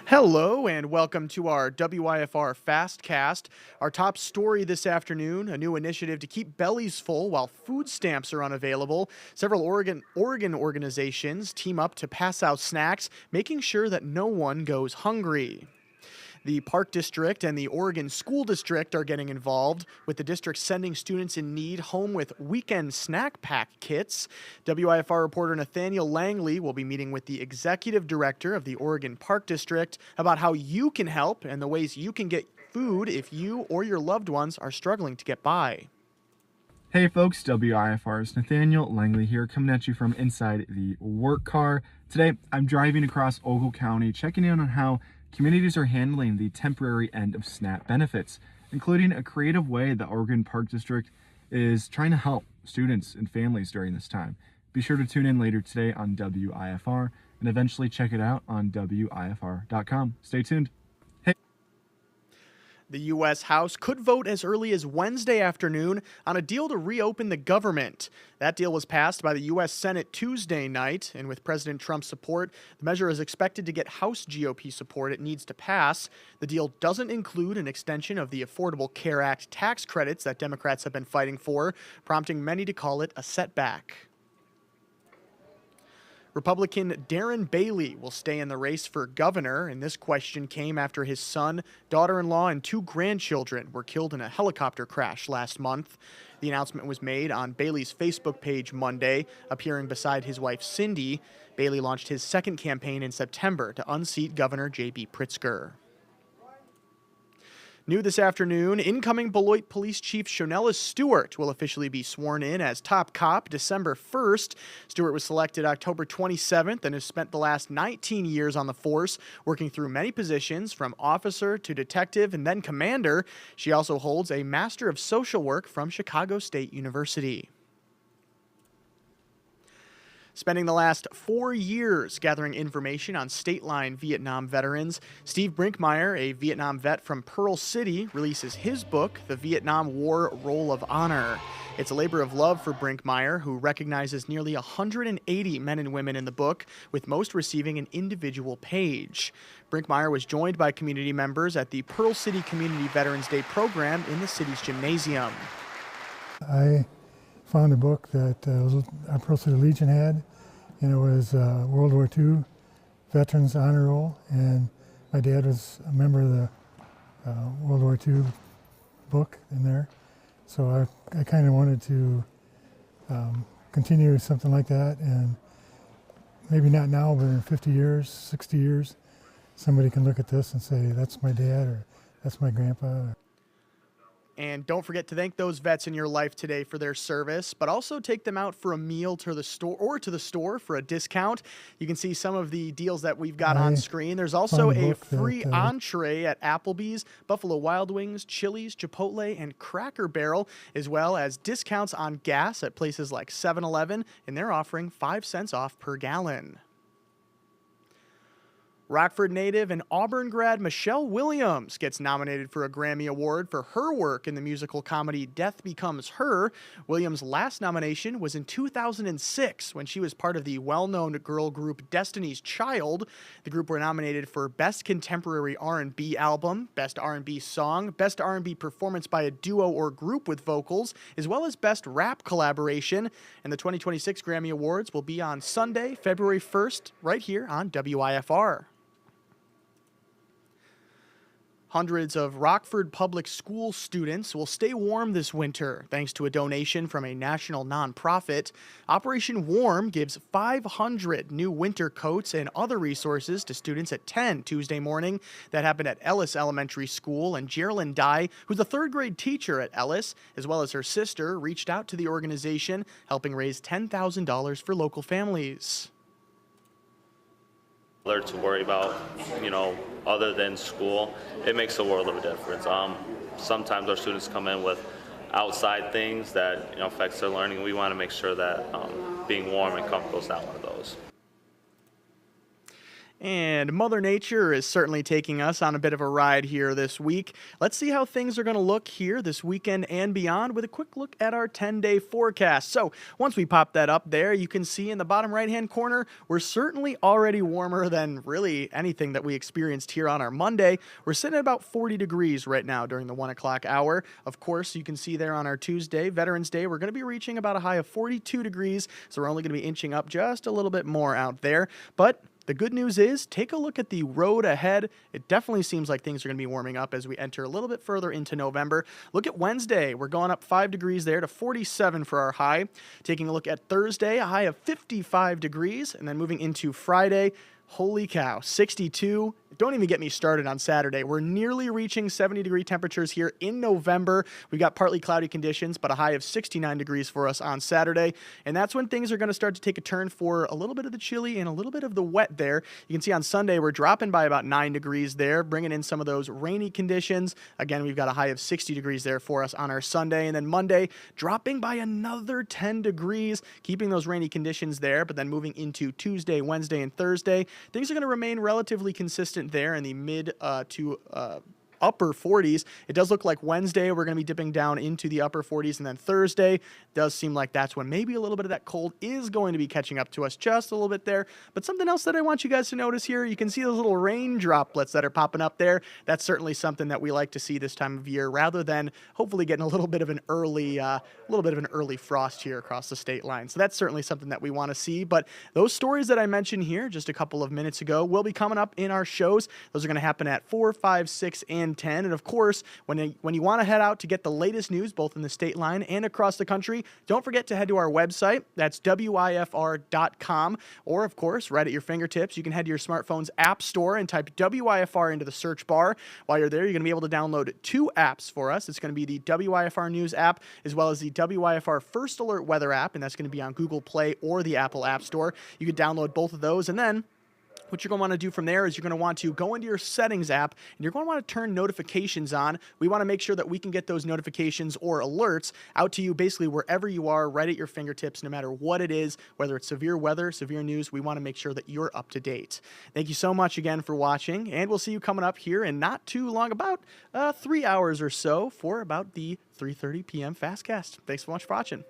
Hello and welcome to our WIFR FastCast. Our top story this afternoon, a new initiative to keep bellies full while food stamps are unavailable. Several Oregon organizations team up to pass out snacks, making sure that no one goes hungry. The Park District and the Oregon School District are getting involved, with the district sending students in need home with weekend snack pack kits. WIFR reporter Nathaniel Langley will be meeting with the executive director of the Oregon Park District about how you can help and the ways you can get food if you or your loved ones are struggling to get by. Hey folks, WIFR's Nathaniel Langley here, coming at you from inside the work car. Today, I'm driving across Ogle County, checking in on how communities are handling the temporary end of SNAP benefits, including a creative way the Oregon Park District is trying to help students and families during this time. Be sure to tune in later today on WIFR and eventually check it out on WIFR.com. Stay tuned. The U.S. House could vote as early as Wednesday afternoon on a deal to reopen the government. That deal was passed by the U.S. Senate Tuesday night, and with President Trump's support, the measure is expected to get House GOP support it needs to pass. The deal doesn't include an extension of the Affordable Care Act tax credits that Democrats have been fighting for, prompting many to call it a setback. Republican Darren Bailey will stay in the race for governor, and this question came after his son, daughter-in-law, and two grandchildren were killed in a helicopter crash last month. The announcement was made on Bailey's Facebook page Monday, appearing beside his wife Cindy. Bailey launched his second campaign in September to unseat Governor J.B. Pritzker. New this afternoon, incoming Beloit Police Chief Shonella Stewart will officially be sworn in as top cop December 1st. Stewart was selected October 27th and has spent the last 19 years on the force, working through many positions from officer to detective and then commander. She also holds a Master of Social Work from Chicago State University. Spending the last 4 years gathering information on state-line Vietnam veterans, Steve Brinkmeyer, a Vietnam vet from Pearl City, releases his book, The Vietnam War Roll of Honor. It's a labor of love for Brinkmeyer, who recognizes nearly 180 men and women in the book, with most receiving an individual page. Brinkmeyer was joined by community members at the Pearl City Community Veterans Day program in the city's gymnasium. I found a book that our Pearl City Legion had, and it was World War II Veterans Honor Roll, and my dad was a member of the World War II book in there, so I kind of wanted to continue something like that, and maybe not now, but in 50 years, 60 years, somebody can look at this and say, that's my dad, or that's my grandpa. And don't forget to thank those vets in your life today for their service, but also take them out for a meal to the store for a discount. You can see some of the deals that we've got on screen. There's also a free entree at Applebee's, Buffalo Wild Wings, Chili's, Chipotle, and Cracker Barrel, as well as discounts on gas at places like 7-Eleven, and they're offering 5 cents off per gallon. Rockford native and Auburn grad Michelle Williams gets nominated for a Grammy Award for her work in the musical comedy Death Becomes Her. Williams' last nomination was in 2006 when she was part of the well-known girl group Destiny's Child. The group were nominated for Best Contemporary R&B Album, Best R&B Song, Best R&B Performance by a Duo or Group with Vocals, as well as Best Rap Collaboration. And the 2026 Grammy Awards will be on Sunday, February 1st, right here on WIFR. Hundreds of Rockford public school students will stay warm this winter thanks to a donation from a national nonprofit. Operation Warm gives 500 new winter coats and other resources to students at 10 Tuesday morning. That happened at Ellis Elementary School, and Geraldine Dye, who's a third-grade teacher at Ellis, as well as her sister, reached out to the organization, helping raise $10,000 for local families. To worry about, other than school, it makes a world of a difference. Sometimes our students come in with outside things that affects their learning. We want to make sure that being warm and comfortable is not one of those. And Mother Nature is certainly taking us on a bit of a ride here this week. Let's see how things are going to look here this weekend and beyond with a quick look at our 10-day forecast. So once we pop that up there, you can see in the bottom right-hand corner, we're certainly already warmer than really anything that we experienced here on our Monday. We're sitting at about 40 degrees right now during the 1 o'clock hour. Of course, you can see there on our Tuesday, Veterans Day, we're going to be reaching about a high of 42 degrees. So we're only going to be inching up just a little bit more out there. But the good news is, take a look at the road ahead. It definitely seems like things are going to be warming up as we enter a little bit further into November. Look at Wednesday. We're going up 5 degrees there to 47 for our high. Taking a look at Thursday, a high of 55 degrees. And then moving into Friday, holy cow, 62. Don't even get me started on Saturday. We're nearly reaching 70-degree temperatures here in November. We've got partly cloudy conditions, but a high of 69 degrees for us on Saturday. And that's when things are going to start to take a turn for a little bit of the chilly and a little bit of the wet there. You can see on Sunday, we're dropping by about 9 degrees there, bringing in some of those rainy conditions. Again, we've got a high of 60 degrees there for us on our Sunday. And then Monday, dropping by another 10 degrees, keeping those rainy conditions there. But then moving into Tuesday, Wednesday, and Thursday, things are going to remain relatively consistent there in the mid to upper 40s. It does look like Wednesday we're going to be dipping down into the upper 40s, and then Thursday does seem like that's when maybe a little bit of that cold is going to be catching up to us just a little bit there. But something else that I want you guys to notice here, you can see those little rain droplets that are popping up there. That's certainly something that we like to see this time of year, rather than hopefully getting a little bit of an early frost here across the state line. So that's certainly something that we want to see. But those stories that I mentioned here just a couple of minutes ago will be coming up in our shows. Those are going to happen at 4, 5, 6, and 10. And of course, when you want to head out to get the latest news, both in the state line and across the country, don't forget to head to our website. That's WIFR.com. Or, of course, right at your fingertips, you can head to your smartphone's app store and type WIFR into the search bar. While you're there, you're going to be able to download 2 apps for us. It's going to be the WIFR News app, as well as the WIFR First Alert Weather app, and that's going to be on Google Play or the Apple App Store. You can download both of those, and then what you're going to want to do from there is you're going to want to go into your settings app, and you're going to want to turn notifications on. We want to make sure that we can get those notifications or alerts out to you basically wherever you are, right at your fingertips, no matter what it is, whether it's severe weather, severe news. We want to make sure that you're up to date. Thank you so much again for watching, and we'll see you coming up here in not too long, about 3 hours or so, for about the 3:30 p.m. FastCast. Thanks so much for watching.